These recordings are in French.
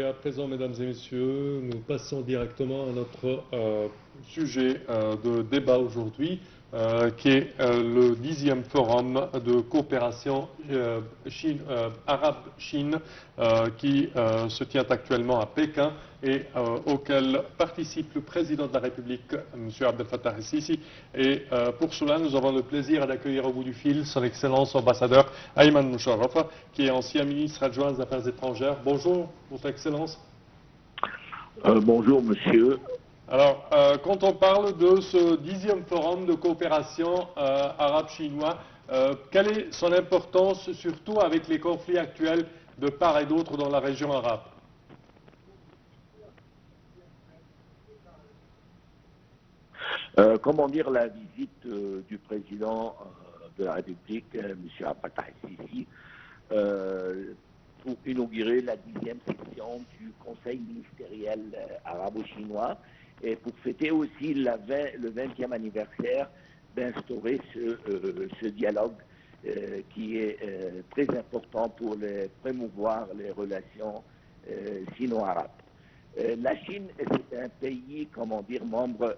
à présent, mesdames et messieurs, nous passons directement à notre sujet de débat aujourd'hui, qui est le 10e forum de coopération Arabe-Chine qui se tient actuellement à Pékin et auquel participe le président de la République, M. Abdel Fattah el-Sisi. Et pour cela, nous avons le plaisir d'accueillir au bout du fil son Excellence ambassadeur Ayman Musharraf, qui est ancien ministre adjoint des Affaires étrangères. Bonjour, Votre Excellence. Bonjour, monsieur. Alors, quand on parle de ce 10e forum de coopération arabe-chinois, quelle est son importance, surtout avec les conflits actuels de part et d'autre dans la région arabe? Comment dire, la visite du président de la République, M. Abdel Fattah el-Sisi, pour inaugurer la 10e session du Conseil ministériel arabo-chinois et pour fêter aussi le 20e anniversaire d'instaurer ce dialogue qui est très important pour promouvoir les relations sino-arabes. La Chine, c'est un pays, comment dire, membre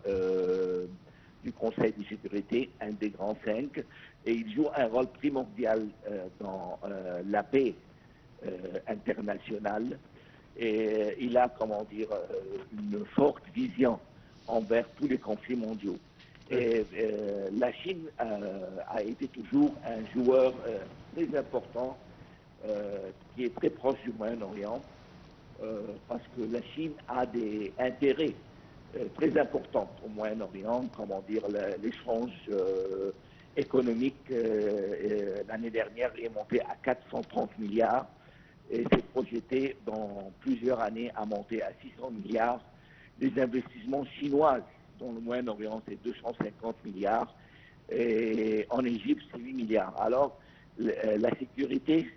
du Conseil de sécurité, un des grands 5, et il joue un rôle primordial dans la paix internationale. Et il a, comment dire, une forte vision envers tous les conflits mondiaux. Et la Chine a été toujours un joueur très important qui est très proche du Moyen-Orient. Parce que la Chine a des intérêts très importants au Moyen-Orient, comment dire, l'échange économique l'année dernière est monté à 430 milliards et s'est projeté dans plusieurs années à monter à 600 milliards. Les investissements chinois dans le Moyen-Orient, c'est 250 milliards et en Égypte, c'est 8 milliards. Alors, la sécurité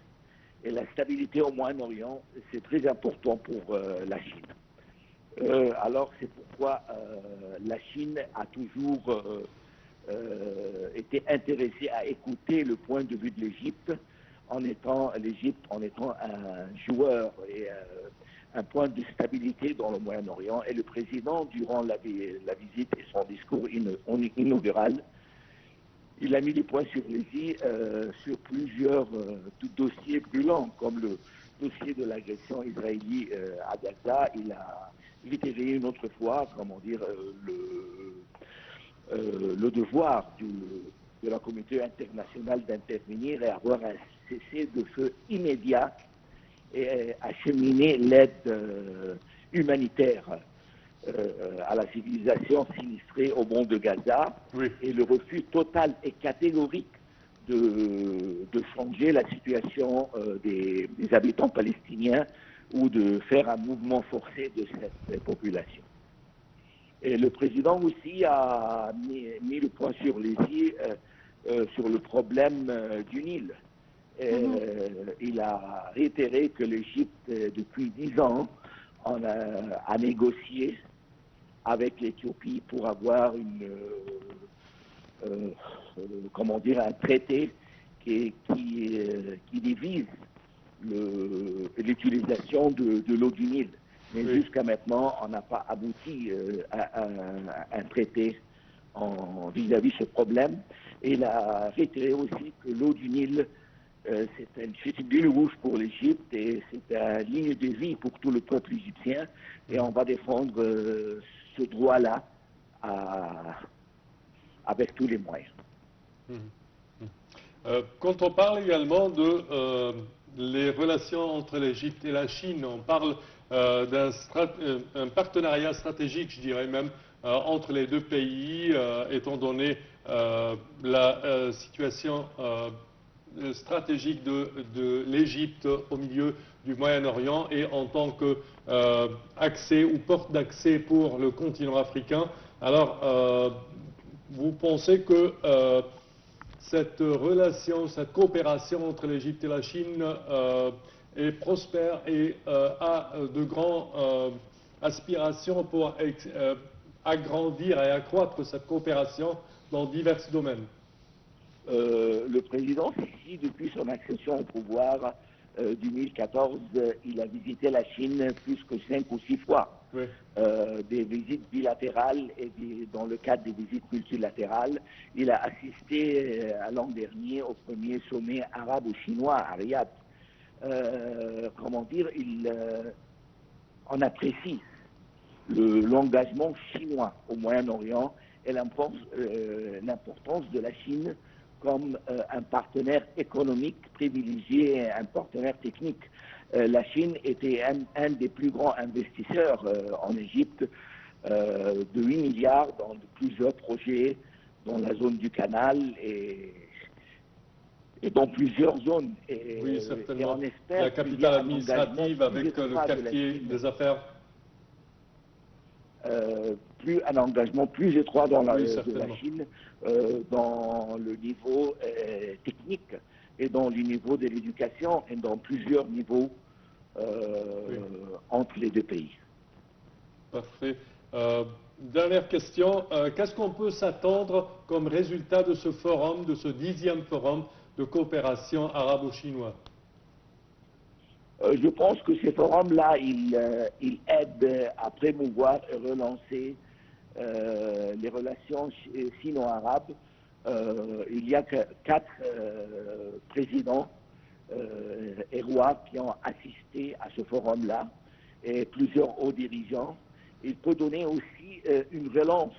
et la stabilité au Moyen-Orient, c'est très important pour la Chine. Alors c'est pourquoi la Chine a toujours été intéressée à écouter le point de vue de l'Égypte, en étant un joueur et un point de stabilité dans le Moyen-Orient. Et le président, durant la visite et son discours inaugural, il a mis les points sur les i sur plusieurs dossiers brûlants, comme le dossier de l'agression israélienne à Gaza. Il a réitéré une autre fois, comment dire, le devoir de la communauté internationale d'intervenir et avoir un cessez-le-feu immédiat et acheminer l'aide humanitaire à la civilisation sinistrée au bord de Gaza, oui. Et le refus total et catégorique de changer la situation des habitants palestiniens ou de faire un mouvement forcé de cette population. Et le président aussi a mis le point sur les i sur le problème du Nil. Il a réitéré que l'Égypte, depuis 10 ans, a négocié avec l'Éthiopie pour avoir comment dire, un traité qui divise l'utilisation de l'eau du Nil. Mais oui. Jusqu'à maintenant, on n'a pas abouti à un traité vis-à-vis de ce problème. Et il a réitéré aussi que l'eau du Nil, c'est une ligne rouge pour l'Égypte et c'est une ligne de vie pour tout le peuple égyptien. Et on va défendre ce droit-là avec tous les moyens. Quand on parle également de les relations entre l'Égypte et la Chine, on parle d'un partenariat stratégique, je dirais même, entre les deux pays, étant donné la situation stratégique de l'Égypte au milieu du Moyen-Orient et en tant qu'accès ou porte d'accès pour le continent africain. Alors, vous pensez que cette relation, cette coopération entre l'Égypte et la Chine est prospère et a de grandes aspirations pour agrandir et accroître cette coopération dans divers domaines? Le président Sisi, depuis son accession au pouvoir, 2014, il a visité la Chine plus que 5 ou 6 fois. Oui. Des visites bilatérales et dans le cadre des visites multilatérales. Il a assisté l'an dernier au premier sommet arabo-chinois à Riyad. Comment dire, on apprécie l'engagement chinois au Moyen-Orient et l'importance de la Chine comme un partenaire économique privilégié et un partenaire technique. La Chine était un des plus grands investisseurs en Égypte, de 8 milliards dans plusieurs projets dans la zone du canal et dans plusieurs zones. Oui, certainement. Et on espère la capitale administrative avec le quartier des affaires. Un engagement plus étroit dans de la Chine, dans le niveau technique et dans le niveau de l'éducation et dans plusieurs niveaux entre les deux pays. Parfait. Dernière question, qu'est-ce qu'on peut s'attendre comme résultat de ce forum, de ce 10e forum de coopération arabo-chinois? Je pense que ces forums-là, ils aident à promouvoir et relancer les relations sino-arabes. Il y a 4 présidents et rois qui ont assisté à ce forum-là et plusieurs hauts dirigeants. Il peut donner aussi une relance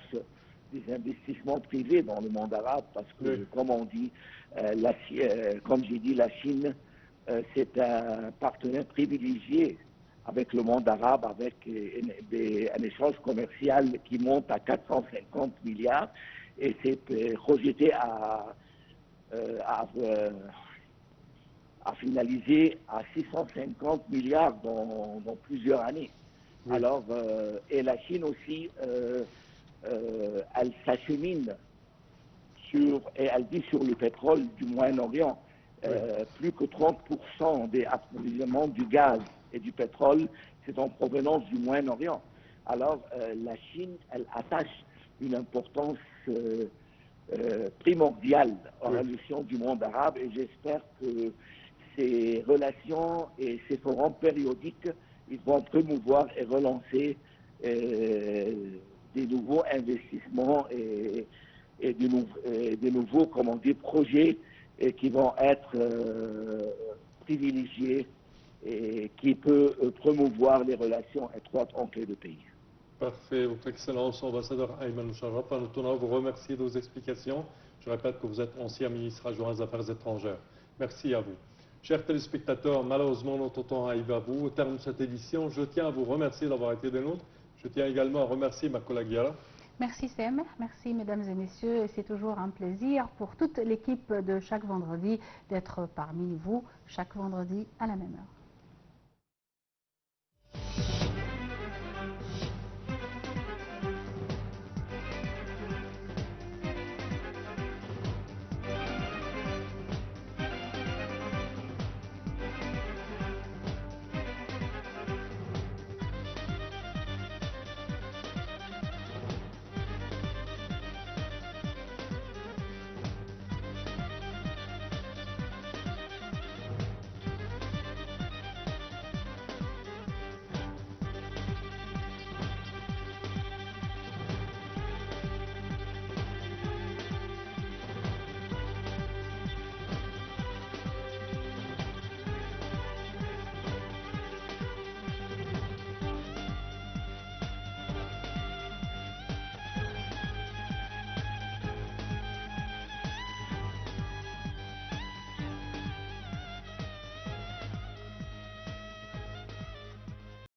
des investissements privés dans le monde arabe parce que, comme on dit, comme j'ai dit, la Chine, c'est un partenaire privilégié avec le monde arabe, avec un échange commercial qui monte à 450 milliards et c'est projeté à finaliser à 650 milliards dans plusieurs années. Oui. Alors, et la Chine aussi, elle s'achemine et elle vit sur le pétrole du Moyen-Orient. Plus que 30% des approvisionnements du gaz et du pétrole, c'est en provenance du Moyen-Orient. Alors, la Chine, elle attache une importance primordiale aux relations du monde arabe et j'espère que ces relations et ces forums périodiques, ils vont promouvoir et relancer des nouveaux investissements et des nouveaux, comment dire, projets qui vont être privilégiés et qui peut promouvoir les relations étroites entre les deux pays. Parfait. Votre Excellence, ambassadeur Ayman Musharraf, nous tenons à vous remercier de vos explications. Je répète que vous êtes ancien ministre adjoint des Affaires étrangères. Merci à vous. Chers téléspectateurs, malheureusement, notre temps arrive à vous. Au terme de cette édition, je tiens à vous remercier d'avoir été des nôtres. Je tiens également à remercier ma collègue Yara. Merci Sem, merci mesdames et messieurs. C'est toujours un plaisir pour toute l'équipe de chaque vendredi d'être parmi vous chaque vendredi à la même heure.